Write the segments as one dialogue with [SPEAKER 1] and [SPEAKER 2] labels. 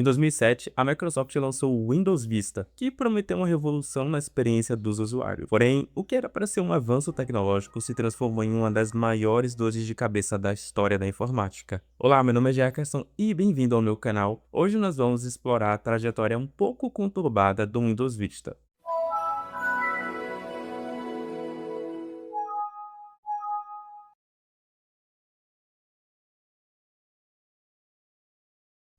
[SPEAKER 1] Em 2007, a Microsoft lançou o Windows Vista, que prometeu uma revolução na experiência dos usuários. Porém, o que era para ser um avanço tecnológico se transformou em uma das maiores dores de cabeça da história da informática. Olá, meu nome é Jefferson e bem-vindo ao meu canal. Hoje nós vamos explorar a trajetória um pouco conturbada do Windows Vista.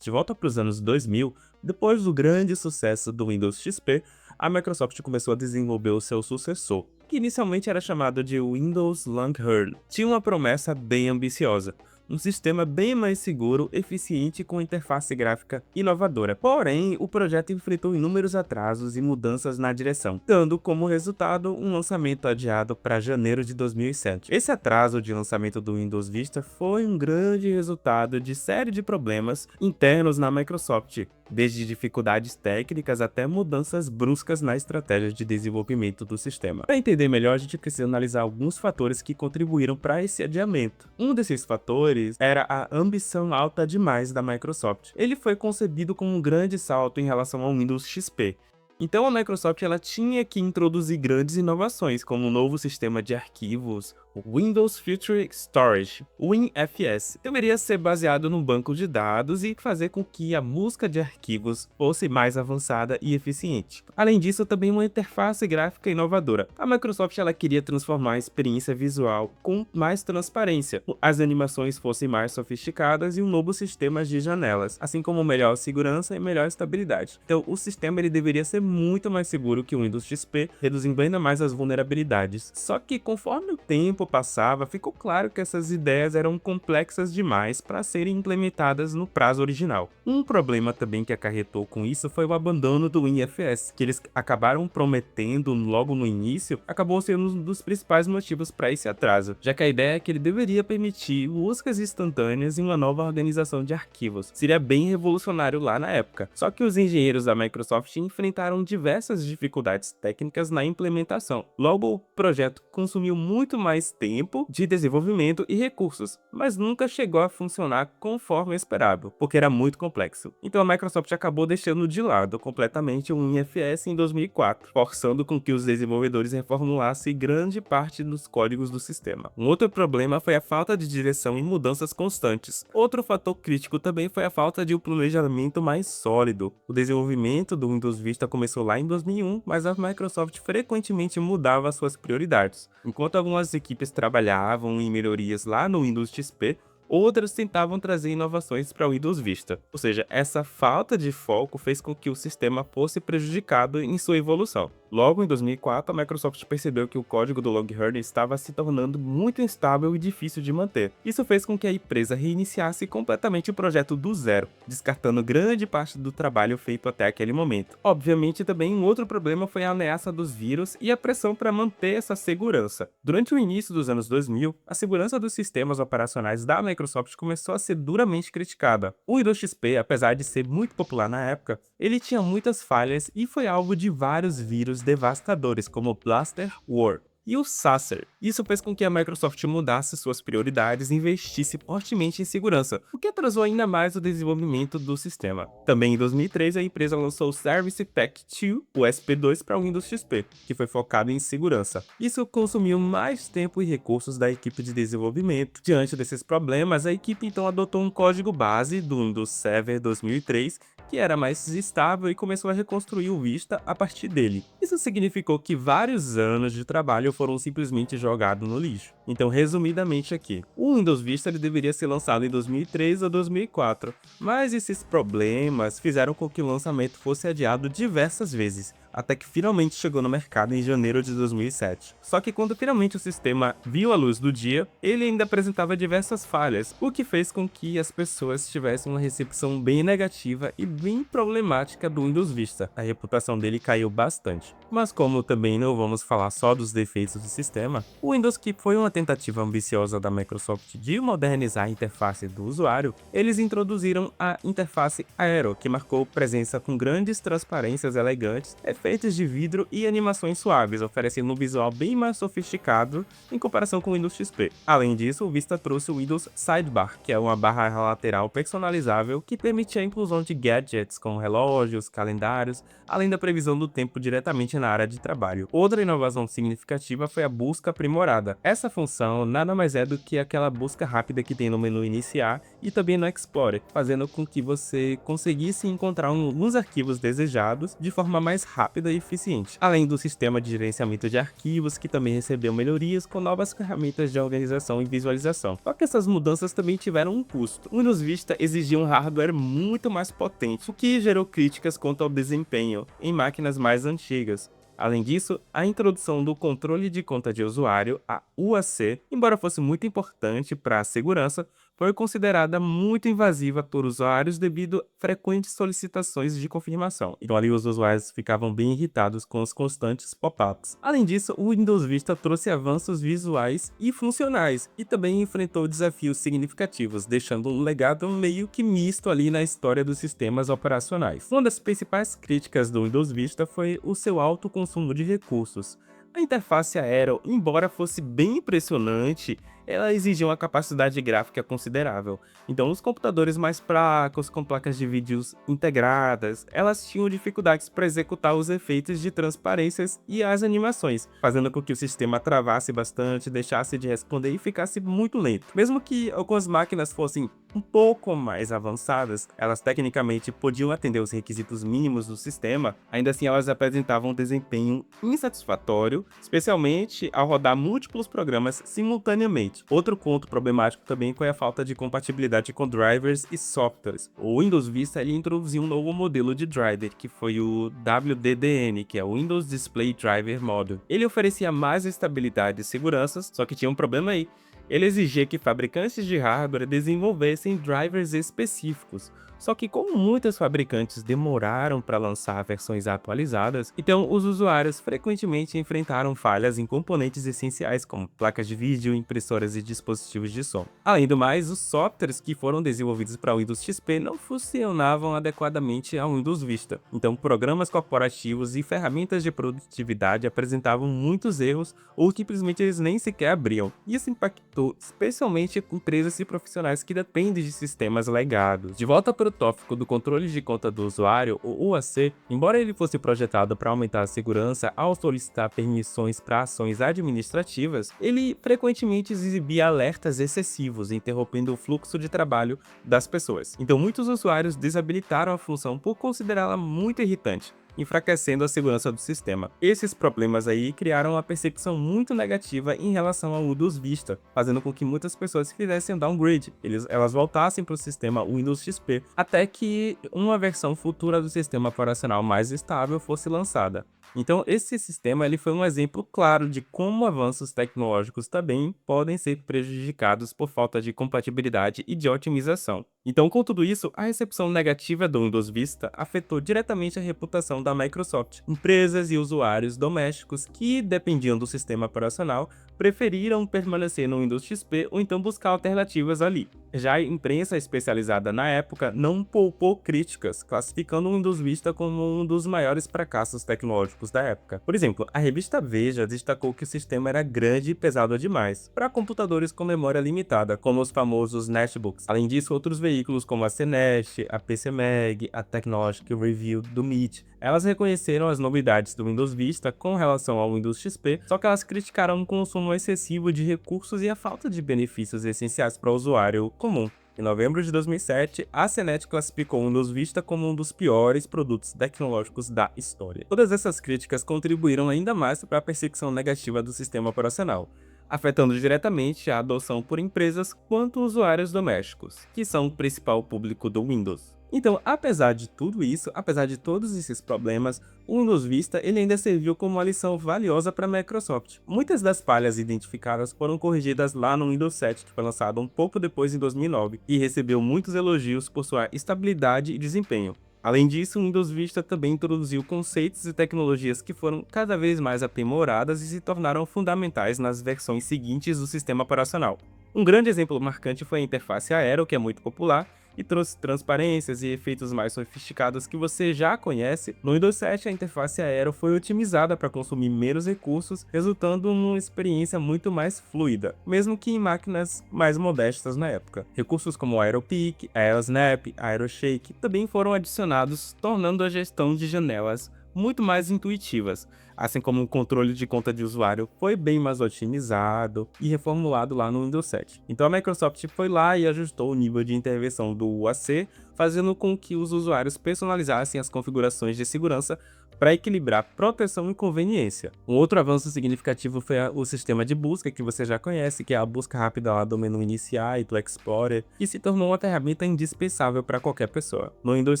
[SPEAKER 1] De volta para os anos 2000, depois do grande sucesso do Windows XP, a Microsoft começou a desenvolver o seu sucessor, que inicialmente era chamado de Windows Longhorn. Tinha uma promessa bem ambiciosa: um sistema bem mais seguro, eficiente e com interface gráfica inovadora. Porém, o projeto enfrentou inúmeros atrasos e mudanças na direção, dando como resultado um lançamento adiado para janeiro de 2007. Esse atraso de lançamento do Windows Vista foi um grande resultado de série de problemas internos na Microsoft, desde dificuldades técnicas até mudanças bruscas na estratégia de desenvolvimento do sistema. Para entender melhor, a gente precisa analisar alguns fatores que contribuíram para esse adiamento. Um desses fatores era a ambição alta demais da Microsoft. Ele foi concebido como um grande salto em relação ao Windows XP. Então a Microsoft ela tinha que introduzir grandes inovações, como um novo sistema de arquivos, o Windows Future Storage, o WinFS. Deveria ser baseado num banco de dados e fazer com que a busca de arquivos fosse mais avançada e eficiente. Além disso, também uma interface gráfica inovadora. A Microsoft ela queria transformar a experiência visual com mais transparência, as animações fossem mais sofisticadas e um novo sistema de janelas, assim como melhor segurança e melhor estabilidade. Então, o sistema ele deveria ser muito mais seguro que o Windows XP, reduzindo ainda mais as vulnerabilidades. Só que conforme o tempo passava, ficou claro que essas ideias eram complexas demais para serem implementadas no prazo original. Um problema também que acarretou com isso foi o abandono do WinFS, que eles acabaram prometendo logo no início, acabou sendo um dos principais motivos para esse atraso, já que a ideia é que ele deveria permitir buscas instantâneas em uma nova organização de arquivos. Seria bem revolucionário lá na época. Só que os engenheiros da Microsoft enfrentaram diversas dificuldades técnicas na implementação. Logo, o projeto consumiu muito mais tempo de desenvolvimento e recursos, mas nunca chegou a funcionar conforme esperado, porque era muito complexo. Então a Microsoft acabou deixando de lado completamente o WinFS em 2004, forçando com que os desenvolvedores reformulassem grande parte dos códigos do sistema. Um outro problema foi a falta de direção e mudanças constantes. Outro fator crítico também foi a falta de um planejamento mais sólido. O desenvolvimento do Windows Vista começou lá em 2001, mas a Microsoft frequentemente mudava suas prioridades. Enquanto algumas equipes trabalhavam em melhorias lá no Windows XP, outras tentavam trazer inovações para o Windows Vista. Ou seja, essa falta de foco fez com que o sistema fosse prejudicado em sua evolução. Logo em 2004, a Microsoft percebeu que o código do Longhorn estava se tornando muito instável e difícil de manter. Isso fez com que a empresa reiniciasse completamente o projeto do zero, descartando grande parte do trabalho feito até aquele momento. Obviamente, também um outro problema foi a ameaça dos vírus e a pressão para manter essa segurança. Durante o início dos anos 2000, a segurança dos sistemas operacionais da Microsoft começou a ser duramente criticada. O Windows XP, apesar de ser muito popular na época, ele tinha muitas falhas e foi alvo de vários vírus devastadores, como o Blaster War e o Sasser. Isso fez com que a Microsoft mudasse suas prioridades e investisse fortemente em segurança, o que atrasou ainda mais o desenvolvimento do sistema. Também em 2003, a empresa lançou o Service Pack 2, o SP2, para o Windows XP, que foi focado em segurança. Isso consumiu mais tempo e recursos da equipe de desenvolvimento. Diante desses problemas, a equipe então adotou um código base do Windows Server 2003, que era mais estável, e começou a reconstruir o Vista a partir dele. Isso significou que vários anos de trabalho foram simplesmente jogados no lixo. Então, resumidamente aqui, o Windows Vista ele deveria ser lançado em 2003 ou 2004, mas esses problemas fizeram com que o lançamento fosse adiado diversas vezes, até que finalmente chegou no mercado em janeiro de 2007. Só que quando finalmente o sistema viu a luz do dia, ele ainda apresentava diversas falhas, o que fez com que as pessoas tivessem uma recepção bem negativa e bem problemática do Windows Vista. A reputação dele caiu bastante. Mas como também não vamos falar só dos defeitos do sistema, o Windows, que foi uma tentativa ambiciosa da Microsoft de modernizar a interface do usuário, eles introduziram a interface Aero, que marcou presença com grandes transparências elegantes, efeitos efeitos de vidro e animações suaves, oferecendo um visual bem mais sofisticado em comparação com o Windows XP. Além disso, o Vista trouxe o Windows Sidebar, que é uma barra lateral personalizável que permite a inclusão de gadgets como relógios, calendários, além da previsão do tempo diretamente na área de trabalho. Outra inovação significativa foi a busca aprimorada. Essa função nada mais é do que aquela busca rápida que tem no menu iniciar e também no Explorer, fazendo com que você conseguisse encontrar alguns arquivos desejados de forma mais rápida e eficiente. Além do sistema de gerenciamento de arquivos, que também recebeu melhorias com novas ferramentas de organização e visualização. Só que essas mudanças também tiveram um custo. O Windows Vista exigia um hardware muito mais potente, o que gerou críticas quanto ao desempenho em máquinas mais antigas. Além disso, a introdução do controle de conta de usuário, a UAC, embora fosse muito importante para a segurança, foi considerada muito invasiva por usuários devido a frequentes solicitações de confirmação. Então ali os usuários ficavam bem irritados com os constantes pop-ups. Além disso, o Windows Vista trouxe avanços visuais e funcionais, e também enfrentou desafios significativos, deixando um legado meio que misto ali na história dos sistemas operacionais. Uma das principais críticas do Windows Vista foi o seu alto consumo de recursos. A interface Aero, embora fosse bem impressionante, ela exigia uma capacidade gráfica considerável. Então, os computadores mais fracos, com placas de vídeos integradas, elas tinham dificuldades para executar os efeitos de transparências e as animações, fazendo com que o sistema travasse bastante, deixasse de responder e ficasse muito lento. Mesmo que algumas máquinas fossem um pouco mais avançadas, elas tecnicamente podiam atender os requisitos mínimos do sistema, ainda assim elas apresentavam um desempenho insatisfatório, especialmente ao rodar múltiplos programas simultaneamente. Outro ponto problemático também foi a falta de compatibilidade com drivers e softwares. O Windows Vista ele introduziu um novo modelo de driver, que foi o WDDN, que é o Windows Display Driver Model. Ele oferecia mais estabilidade e segurança, só que tinha um problema aí. Ele exigia que fabricantes de hardware desenvolvessem drivers específicos, só que como muitos fabricantes demoraram para lançar versões atualizadas, então os usuários frequentemente enfrentaram falhas em componentes essenciais como placas de vídeo, impressoras e dispositivos de som. Além do mais, os softwares que foram desenvolvidos para o Windows XP não funcionavam adequadamente ao Windows Vista, então programas corporativos e ferramentas de produtividade apresentavam muitos erros ou simplesmente eles nem sequer abriam. Isso impactou especialmente empresas e profissionais que dependem de sistemas legados. De volta para o tópico do controle de conta do usuário, o UAC, embora ele fosse projetado para aumentar a segurança ao solicitar permissões para ações administrativas, ele frequentemente exibia alertas excessivos, interrompendo o fluxo de trabalho das pessoas. Então muitos usuários desabilitaram a função por considerá-la muito irritante, enfraquecendo a segurança do sistema. Esses problemas aí criaram uma percepção muito negativa em relação ao Windows Vista, fazendo com que muitas pessoas fizessem um downgrade, elas voltassem para o sistema Windows XP, até que uma versão futura do sistema operacional mais estável fosse lançada. Então esse sistema ele foi um exemplo claro de como avanços tecnológicos também podem ser prejudicados por falta de compatibilidade e de otimização. Então, com tudo isso, a recepção negativa do Windows Vista afetou diretamente a reputação da Microsoft. Empresas e usuários domésticos que dependiam do sistema operacional preferiram permanecer no Windows XP ou então buscar alternativas ali. Já a imprensa especializada na época não poupou críticas, classificando o Windows Vista como um dos maiores fracassos tecnológicos da época. Por exemplo, a revista Veja destacou que o sistema era grande e pesado demais para computadores com memória limitada, como os famosos netbooks. Além disso, outros veículos como a CNET, a PCMag, a Technology Review do MIT, elas reconheceram as novidades do Windows Vista com relação ao Windows XP, só que elas criticaram o consumo excessivo de recursos e a falta de benefícios essenciais para o usuário comum. Em novembro de 2007, a CNET classificou o Windows Vista como um dos piores produtos tecnológicos da história. Todas essas críticas contribuíram ainda mais para a percepção negativa do sistema operacional, afetando diretamente a adoção por empresas quanto usuários domésticos, que são o principal público do Windows. Então, apesar de tudo isso, apesar de todos esses problemas, o Windows Vista ele ainda serviu como uma lição valiosa para a Microsoft. Muitas das falhas identificadas foram corrigidas lá no Windows 7, que foi lançado um pouco depois em 2009, e recebeu muitos elogios por sua estabilidade e desempenho. Além disso, o Windows Vista também introduziu conceitos e tecnologias que foram cada vez mais aprimoradas e se tornaram fundamentais nas versões seguintes do sistema operacional. Um grande exemplo marcante foi a interface Aero, que é muito popular, e trouxe transparências e efeitos mais sofisticados que você já conhece. No Windows 7, a interface Aero foi otimizada para consumir menos recursos, resultando numa experiência muito mais fluida, mesmo que em máquinas mais modestas na época. Recursos como AeroPeek, AeroSnap, AeroShake também foram adicionados, tornando a gestão de janelas muito mais intuitivas, assim como o controle de conta de usuário foi bem mais otimizado e reformulado lá no Windows 7. Então a Microsoft foi lá e ajustou o nível de intervenção do UAC, fazendo com que os usuários personalizassem as configurações de segurança para equilibrar proteção e conveniência. Um outro avanço significativo foi o sistema de busca que você já conhece, que é a busca rápida lá do menu iniciar e do Explorer, que se tornou uma ferramenta indispensável para qualquer pessoa. No Windows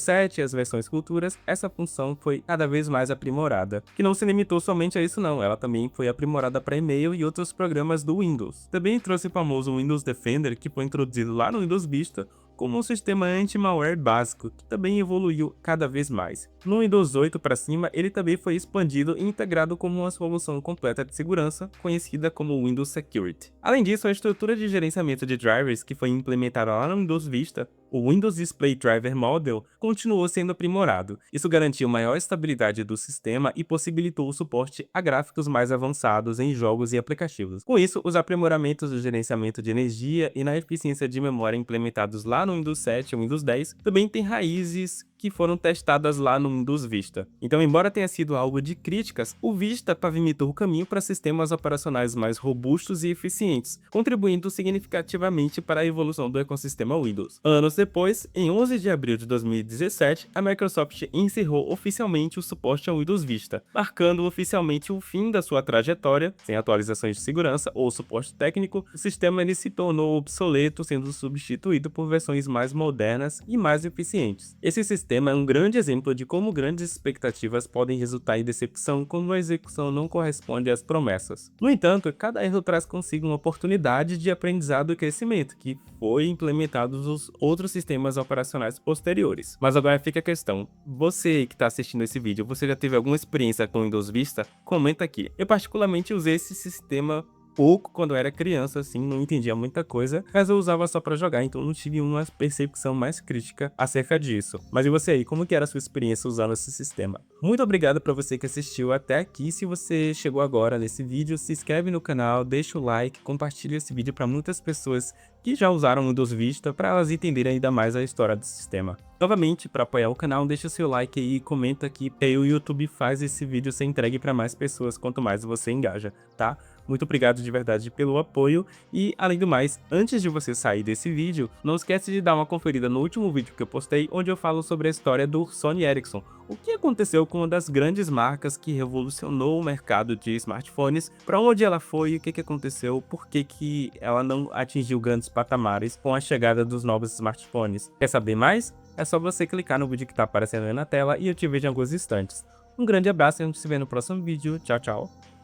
[SPEAKER 1] 7 e as versões futuras, essa função foi cada vez mais aprimorada, que não se limitou somente a isso não, ela também foi aprimorada para e-mail e outros programas do Windows. Também trouxe o famoso Windows Defender, que foi introduzido lá no Windows Vista, como um sistema anti-malware básico, que também evoluiu cada vez mais. No Windows 8 para cima, ele também foi expandido e integrado como uma solução completa de segurança, conhecida como Windows Security. Além disso, a estrutura de gerenciamento de drivers que foi implementada lá no Windows Vista, o Windows Display Driver Model, continuou sendo aprimorado. Isso garantiu maior estabilidade do sistema e possibilitou o suporte a gráficos mais avançados em jogos e aplicativos. Com isso, os aprimoramentos do gerenciamento de energia e na eficiência de memória implementados lá no Windows 7 e Windows 10 também têm raízes que foram testadas lá no Windows Vista. Então, embora tenha sido algo de críticas, o Vista pavimentou o caminho para sistemas operacionais mais robustos e eficientes, contribuindo significativamente para a evolução do ecossistema Windows. Anos depois, em 11 de abril de 2017, a Microsoft encerrou oficialmente o suporte ao Windows Vista, marcando oficialmente o fim da sua trajetória. Sem atualizações de segurança ou suporte técnico, o sistema ele se tornou obsoleto, sendo substituído por versões mais modernas e mais eficientes. Esse sistema é um grande exemplo de como grandes expectativas podem resultar em decepção quando a execução não corresponde às promessas. No entanto, cada erro traz consigo uma oportunidade de aprendizado e crescimento, que foi implementado nos outros sistemas operacionais posteriores. Mas agora fica a questão, você que está assistindo esse vídeo, você já teve alguma experiência com o Windows Vista? Comenta aqui. Eu particularmente usei esse sistema pouco quando eu era criança, assim, não entendia muita coisa, mas eu usava só pra jogar, então não tive uma percepção mais crítica acerca disso. Mas e você aí, como que era a sua experiência usando esse sistema? Muito obrigado pra você que assistiu até aqui. Se você chegou agora nesse vídeo, se inscreve no canal, deixa o like, compartilha esse vídeo para muitas pessoas que já usaram o Windows Vista para elas entenderem ainda mais a história do sistema. Novamente, para apoiar o canal, deixa seu like aí e comenta aqui, e aí o YouTube faz esse vídeo ser entregue para mais pessoas quanto mais você engaja, tá? Muito obrigado de verdade pelo apoio e, além do mais, antes de você sair desse vídeo, não esquece de dar uma conferida no último vídeo que eu postei, onde eu falo sobre a história do Sony Ericsson. O que aconteceu com uma das grandes marcas que revolucionou o mercado de smartphones, para onde ela foi, o que aconteceu, por que ela não atingiu grandes patamares com a chegada dos novos smartphones. Quer saber mais? É só você clicar no vídeo que está aparecendo aí na tela e eu te vejo em alguns instantes. Um grande abraço e a gente se vê no próximo vídeo. Tchau, tchau.